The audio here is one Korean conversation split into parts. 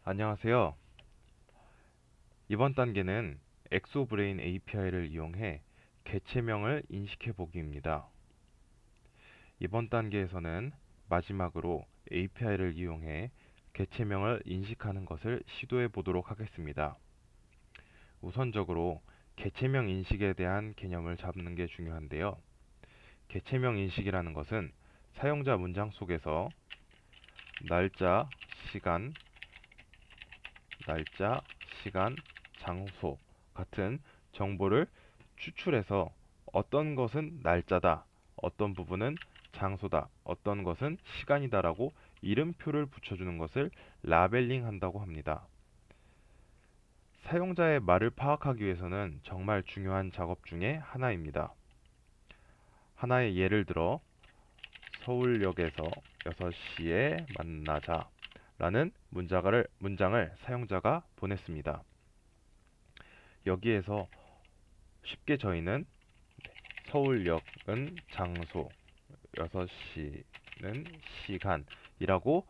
안녕하세요. 이번 단계는 엑소브레인 API를 이용해 개체명을 인식해 보기입니다. 이번 단계에서는 마지막으로 API를 이용해 개체명을 인식하는 것을 시도해 보도록 하겠습니다. 우선적으로 개체명 인식에 대한 개념을 잡는 게 중요한데요. 개체명 인식이라는 것은 사용자 문장 속에서 날짜, 시간, 장소 같은 정보를 추출해서 어떤 것은 날짜다, 어떤 부분은 장소다, 어떤 것은 시간이다라고 이름표를 붙여주는 것을 라벨링 한다고 합니다. 사용자의 말을 파악하기 위해서는 정말 중요한 작업 중에 하나입니다. 하나의 예를 들어 서울역에서 6시에 만나자 라는 문장을 사용자가 보냈습니다. 여기에서 쉽게 저희는 서울역은 장소, 6시는 시간이라고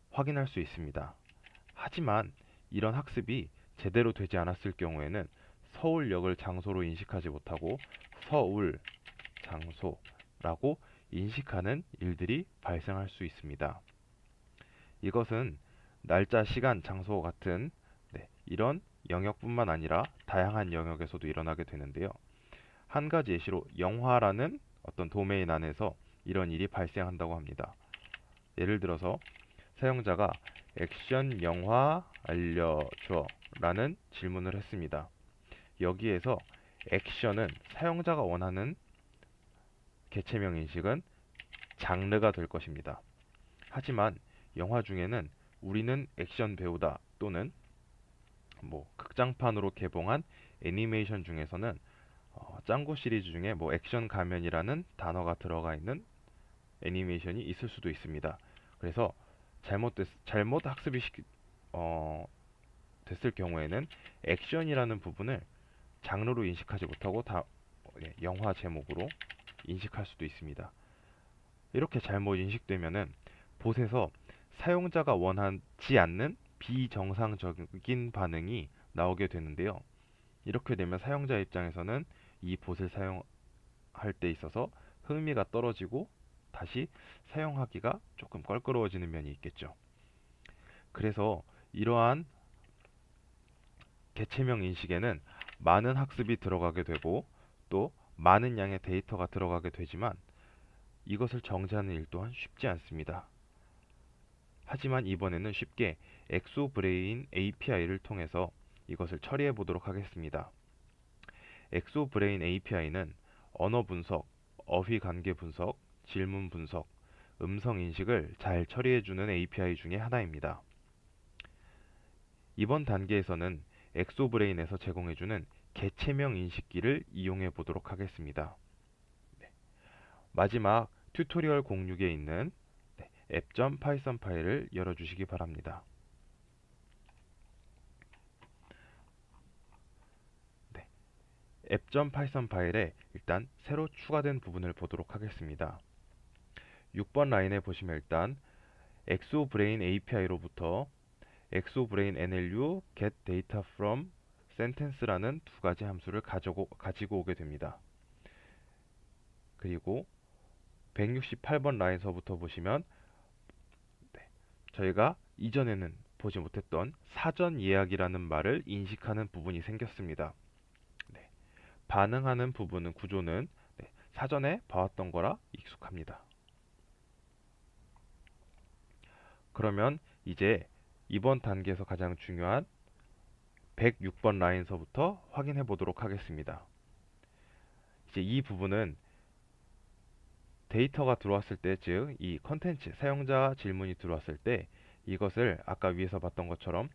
확인할 수 있습니다. 하지만 이런 학습이 제대로 되지 않았을 경우에는 서울역을 장소로 인식하지 못하고 서울, 장소라고 인식하는 일들이 발생할 수 있습니다. 이것은 날짜, 시간, 장소 같은 이런 영역뿐만 아니라 다양한 영역에서도 일어나게 되는데요. 한 가지 예시로 영화라는 어떤 도메인 안에서 이런 일이 발생한다고 합니다. 예를 들어서 사용자가 액션 영화 알려줘 라는 질문을 했습니다. 여기에서 액션은 사용자가 원하는 개체명 인식은 장르가 될 것입니다. 하지만 영화 중에는 우리는 액션 배우다 또는 극장판으로 개봉한 애니메이션 중에서는 짱구 시리즈 중에 액션 가면이라는 단어가 들어가 있는 애니메이션이 있을 수도 있습니다. 그래서 잘못 학습이 됐을 경우에는 액션이라는 부분을 장르로 인식하지 못하고 영화 제목으로 인식할 수도 있습니다. 이렇게 잘못 인식되면은 봇에서 사용자가 원하지 않는 비정상적인 반응이 나오게 되는데요. 이렇게 되면 사용자 입장에서는 이 봇을 사용할 때 있어서 흥미가 떨어지고 다시 사용하기가 조금 껄끄러워지는 면이 있겠죠. 그래서 이러한 개체명 인식에는 많은 학습이 들어가게 되고 또 많은 양의 데이터가 들어가게 되지만 이것을 정제하는 일 또한 쉽지 않습니다. 하지만 이번에는 쉽게 엑소브레인 API를 통해서 이것을 처리해 보도록 하겠습니다. 엑소브레인 API는 언어 분석, 어휘 관계 분석, 질문 분석, 음성 인식을 잘 처리해 주는 API 중에 하나입니다. 이번 단계에서는 엑소브레인에서 제공해 주는 개체명 인식기를 이용해 보도록 하겠습니다. 마지막 튜토리얼 06에 있는 app.python 파일을 열어주시기 바랍니다. app.python 파일에 일단 새로 추가된 부분을 보도록 하겠습니다. 6번 라인에 보시면 일단 엑소브레인 API로부터 엑소브레인 NLU get data from sentence라는 두 가지 함수를 가지고 오게 됩니다. 그리고 168번 라인서부터 보시면 저희가 이전에는 보지 못했던 사전 예약이라는 말을 인식하는 부분이 생겼습니다. 반응하는 부분은 구조는 사전에 봐왔던 거라 익숙합니다. 그러면 이제 이번 단계에서 가장 중요한 106번 라인서부터 확인해 보도록 하겠습니다. 이제 이 부분은 데이터가 들어왔을 때, 즉 이 컨텐츠, 사용자 질문이 들어왔을 때 이것을 아까 위에서 봤던 것처럼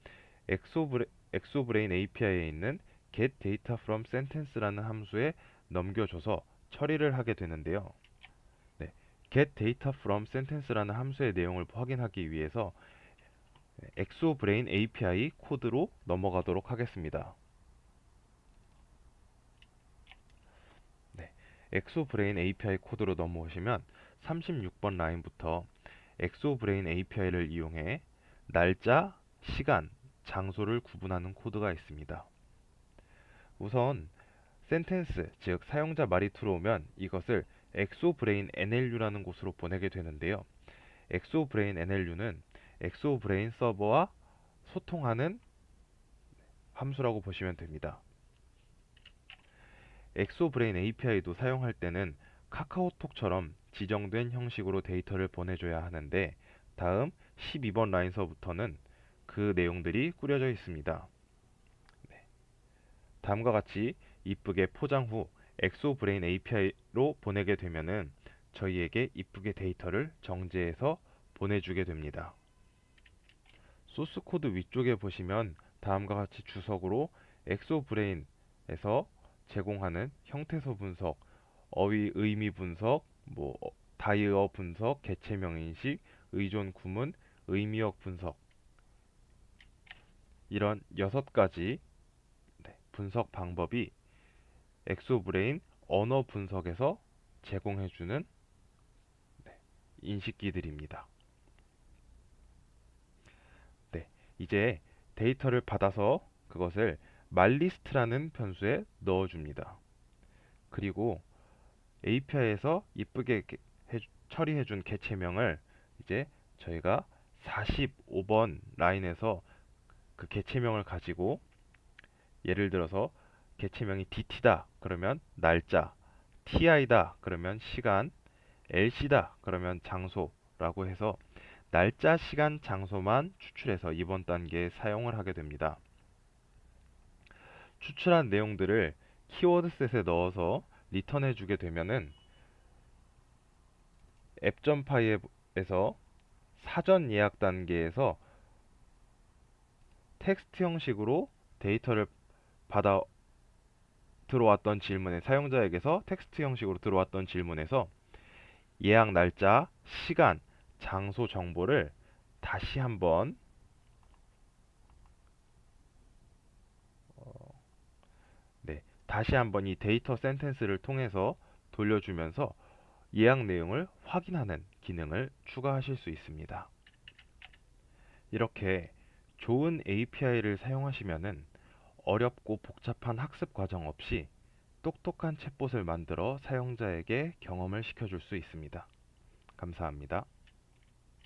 엑소브레인 API에 있는 get data from sentence라는 함수에 넘겨줘서 처리를 하게 되는데요. get data from sentence라는 함수의 내용을 확인하기 위해서 엑소브레인 API 코드로 넘어가도록 하겠습니다. 엑소브레인 API 코드로 넘어오시면 36번 라인부터 엑소브레인 API를 이용해 날짜, 시간, 장소를 구분하는 코드가 있습니다. 우선 센텐스, 즉 사용자 말이 들어오면 이것을 엑소브레인 NLU라는 곳으로 보내게 되는데요. 엑소브레인 NLU는 엑소브레인 서버와 소통하는 함수라고 보시면 됩니다. 엑소브레인 API도 사용할 때는 카카오톡처럼 지정된 형식으로 데이터를 보내줘야 하는데 다음 12번 라인서부터는 그 내용들이 꾸려져 있습니다. 다음과 같이 이쁘게 포장 후 엑소브레인 API로 보내게 되면은 저희에게 이쁘게 데이터를 정제해서 보내주게 됩니다. 소스 코드 위쪽에 보시면 다음과 같이 주석으로 엑소브레인에서 제공하는 형태소 분석, 어휘 의미 분석, 다이어 분석, 개체명 인식, 의존 구문, 의미역 분석 이런 6가지 분석 방법이 엑소브레인 언어 분석에서 제공해주는 인식기들입니다. 이제 데이터를 받아서 그것을 말리스트라는 변수에 넣어줍니다. 그리고 API에서 이쁘게 처리해준 개체명을 이제 저희가 45번 라인에서 그 개체명을 가지고 예를 들어서 개체명이 DT다 그러면 날짜, TI다 그러면 시간, LC다 그러면 장소라고 해서 날짜, 시간, 장소만 추출해서 이번 단계에 사용을 하게 됩니다. 추출한 내용들을 키워드셋에 넣어서 리턴해 주게 되면은 앱.py에서 사전 예약 단계에서 텍스트 형식으로 데이터를 받아 들어왔던 질문에 사용자에게서 텍스트 형식으로 들어왔던 질문에서 예약 날짜, 시간, 장소 정보를 다시 한번 이 데이터 센텐스를 통해서 돌려주면서 예약 내용을 확인하는 기능을 추가하실 수 있습니다. 이렇게 좋은 API를 사용하시면은 어렵고 복잡한 학습 과정 없이 똑똑한 챗봇을 만들어 사용자에게 경험을 시켜줄 수 있습니다. 감사합니다.